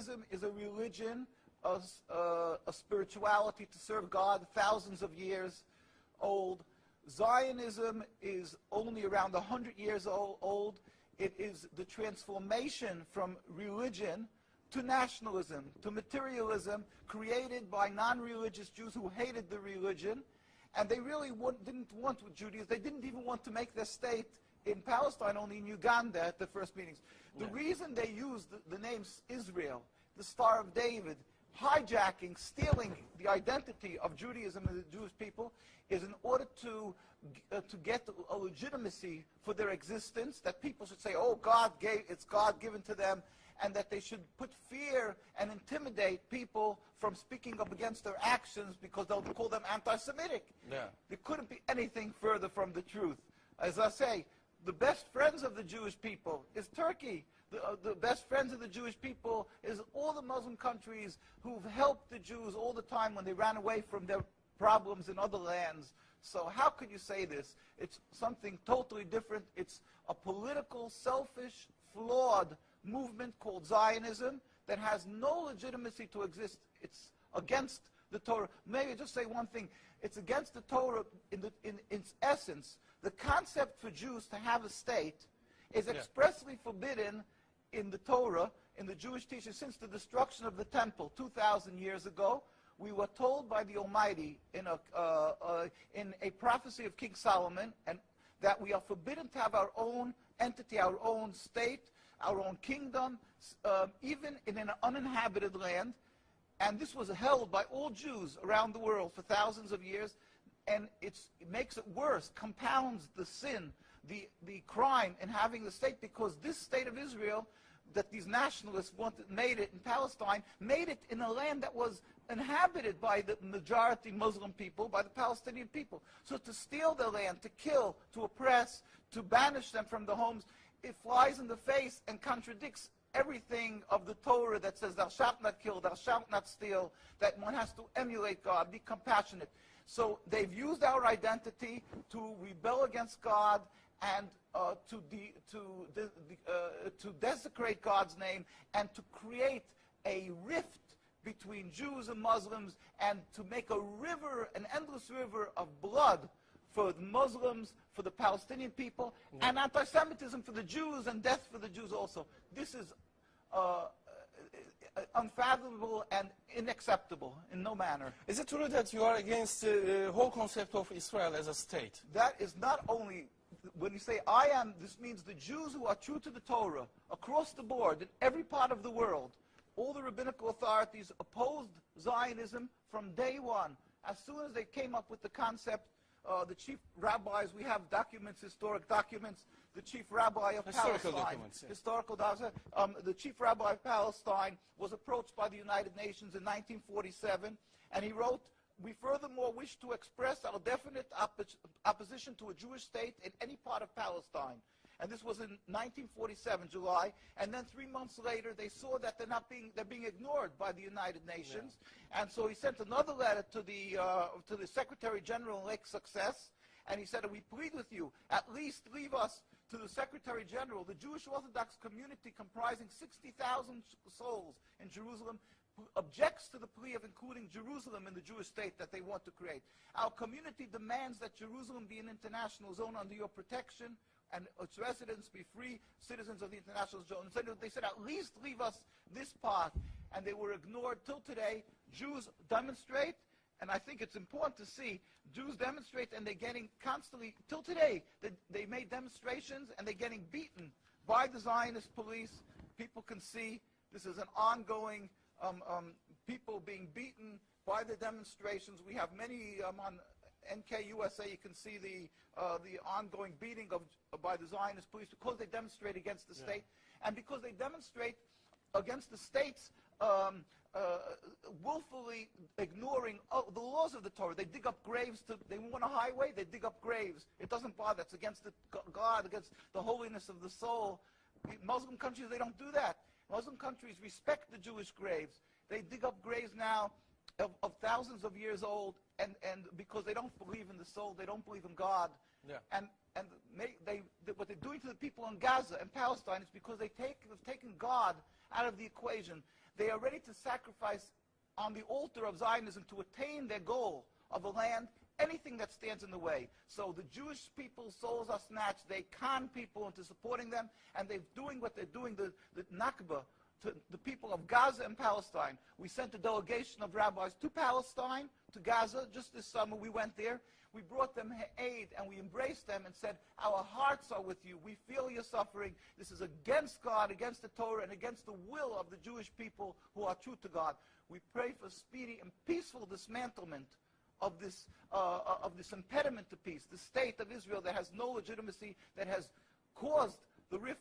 Judaism is a religion, a spirituality to serve God, thousands of years old. Zionism is only around 100 years old. It is the transformation from religion to nationalism, to materialism, created by non-religious Jews who hated the religion, and they really didn't want Judaism. They didn't even want to make their state in Palestine, only in Uganda at the first meetings. The reason they used the name Israel, the Star of David, hijacking, stealing the identity of Judaism and the Jewish people, is in order to get a legitimacy for their existence, that people should say, oh, it's God given to them, and that they should put fear and intimidate people from speaking up against their actions because they'll call them anti-Semitic. Yeah. There couldn't be anything further from the truth. As I say, the best friends of the Jewish people is Turkey. The best friends of the Jewish people is all the Muslim countries who've helped the Jews all the time when they ran away from their problems in other lands. So how could you say this? It's something totally different. It's a political, selfish, flawed movement called Zionism that has no legitimacy to exist. It's against the Torah. Maybe just say one thing. It's against the Torah in its essence. The concept for Jews to have a state is expressly forbidden in the Torah, in the Jewish teaching, since the destruction of the temple 2,000 years ago. We were told by the Almighty in a prophecy of King Solomon, and that we are forbidden to have our own entity, our own state, our own kingdom, even in an uninhabited land. And this was held by all Jews around the world for thousands of years. And it makes it worse, compounds the sin, the crime in having the state, because this state of Israel that these nationalists made it in Palestine, made it in a land that was inhabited by the majority Muslim people, by the Palestinian people. So to steal their land, to kill, to oppress, to banish them from the homes, it flies in the face and contradicts everything of the Torah that says thou shalt not kill, thou shalt not steal, that one has to emulate God, be compassionate. So they've used our identity to rebel against God and to desecrate God's name, and to create a rift between Jews and Muslims, and to make a river, an endless river of blood for the Muslims, for the Palestinian people, and anti-Semitism for the Jews, and death for the Jews also. This is unfathomable and unacceptable in no manner. Is it true that you are against the whole concept of Israel as a state? That is not only, when you say I am, this means the Jews who are true to the Torah, across the board, in every part of the world. All the rabbinical authorities opposed Zionism from day one. As soon as they came up with the concept, the chief rabbis, we have documents, historic documents, the chief rabbi of Historical Palestine, documents, yeah. historical documents, the chief rabbi of Palestine was approached by the United Nations in 1947, and he wrote, "We furthermore wish to express our definite opposition to a Jewish state in any part of Palestine." And this was in 1947, July. And then 3 months later, they saw that they're being ignored by the United Nations. Yeah. And so he sent another letter to the Secretary General in Lake Success, and he said, "We plead with you, at least leave us to the Secretary General. The Jewish Orthodox community, comprising 60,000 souls in Jerusalem, objects to the plea of including Jerusalem in the Jewish state that they want to create. Our community demands that Jerusalem be an international zone under your protection, and its residents be free citizens of the international zone." So they said, at least leave us this part. And they were ignored till today. Jews demonstrate, and I think it's important to see, Jews demonstrate, and they're getting constantly, till today, they made demonstrations, and they're getting beaten by the Zionist police. People can see this is an ongoing, people being beaten by the demonstrations. We have many on NKUSA, you can see the ongoing beating by the Zionist police because they demonstrate against the state, and because they demonstrate against the states willfully ignoring the laws of the Torah. They dig up graves. They want a highway, they dig up graves. It doesn't bother. It's against God, against the holiness of the soul. Muslim countries, they don't do that. Muslim countries respect the Jewish graves. They dig up graves now of thousands of years old, and because they don't believe in the soul, they don't believe in God. Yeah. And what they're doing to the people in Gaza and Palestine is because they've taken God out of the equation. They are ready to sacrifice on the altar of Zionism to attain their goal of a land, anything that stands in the way. So the Jewish people's souls are snatched. They con people into supporting them, and they're doing what they're doing, the Nakba, to the people of Gaza and Palestine. We sent a delegation of rabbis to Palestine, to Gaza, just this summer. We went there. We brought them aid, and we embraced them and said, our hearts are with you. We feel your suffering. This is against God, against the Torah, and against the will of the Jewish people who are true to God. We pray for speedy and peaceful dismantlement of this impediment to peace, the state of Israel that has no legitimacy, that has caused the rift